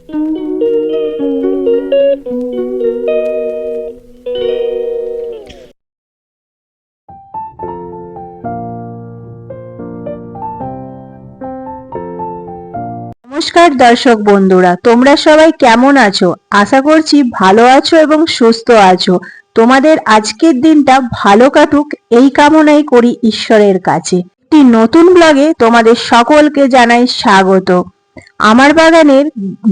নমস্কার দর্শক বন্ধুরা, তোমরা সবাই কেমন আছো? আশা করছি ভালো আছো এবং সুস্থ আছো। তোমাদের আজকের দিনটা ভালো কাটুক এই কামনাই করি ঈশ্বরের কাছে। একটি নতুন ব্লগে তোমাদের সকলকে জানাই স্বাগত। আমার বাগানের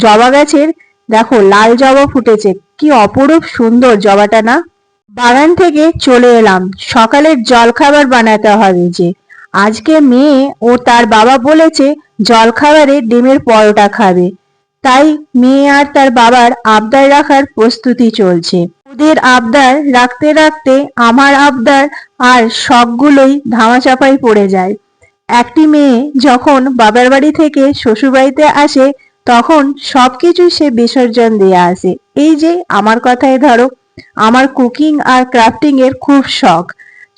জবা গাছের দেখো লাল জবা ফুটেছে, কি অপরূপ সুন্দর জবাটা না। বাগান থেকে চলে এলাম, সকালের জলখাবার বানাতে হবে যে। আজকে মেয়ে ও তার বাবা বলেছে জলখাবারে ডিমের পরোটা খাবে, তাই মেয়ে আর তার বাবার আবদার রাখার প্রস্তুতি চলছে। ওদের আবদার রাখতে রাখতে আমার আবদার আর শখগুলোই ধামাচাপায় পড়ে যায়। একটি মেয়ে যখন বাবার বাড়ি থেকে শ্বশুর বাড়িতে আসে তখন সবকিছু সে বিসর্জন দিয়ে আসে। এই যে আমার কথাই ধরো, আমার কুকিং আর ক্রাফটিং এর খুব শখ।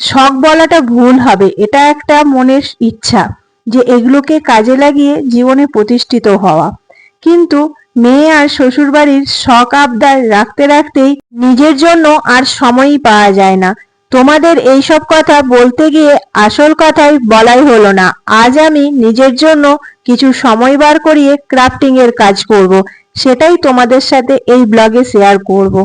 শখ বলাটা ভুল হবে, এটা একটা মনের ইচ্ছা যে এগুলোকে কাজে লাগিয়ে জীবনে প্রতিষ্ঠিত হওয়া। কিন্তু মেয়ে আর শ্বশুর বাড়ির শখ আবদার রাখতে রাখতেই নিজের জন্য আর সময়ই পাওয়া যায় না। তোমাদের এইসব কথা বলতে গিয়ে আসল কথাই বলাই হলো না। আজ আমি নিজের জন্য কিছু সময় বার করিয়ে ক্রাফটিং এর কাজ করব, সেটাই তোমাদের সাথে এই ব্লগে শেয়ার করব।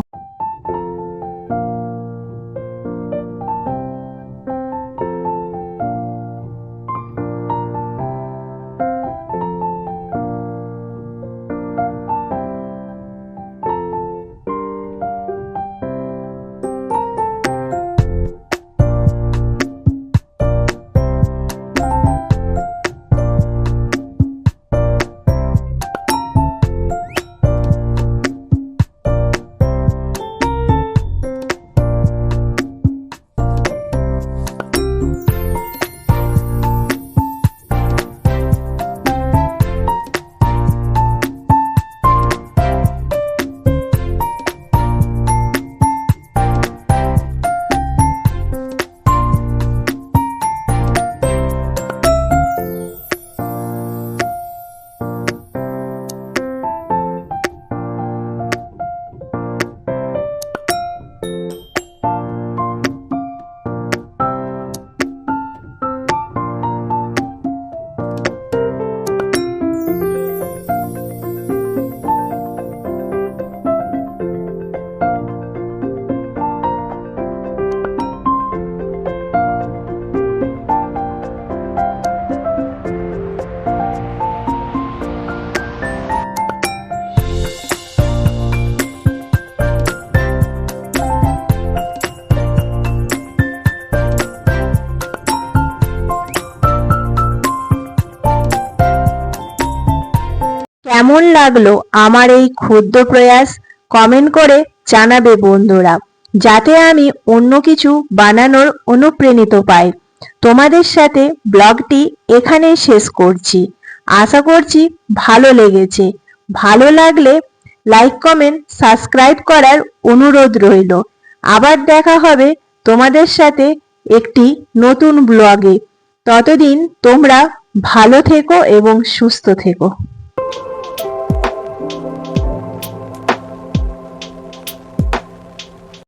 কেমন লাগলো আমার এই ক্ষুদ্র প্রয়াস কমেন্ট করে জানাবে বন্ধুরা, যাতে আমি অন্য কিছু বানানোর অনুপ্রাণিত পাই। তোমাদের সাথে ব্লগটি এখানেই শেষ করছি। আশা করছি ভালো লেগেছে। ভালো লাগলে লাইক কমেন্ট সাবস্ক্রাইব করার অনুরোধ রইল। আবার দেখা হবে তোমাদের সাথে একটি নতুন ব্লগে। ততদিন তোমরা ভালো থেকো এবং সুস্থ থেকো।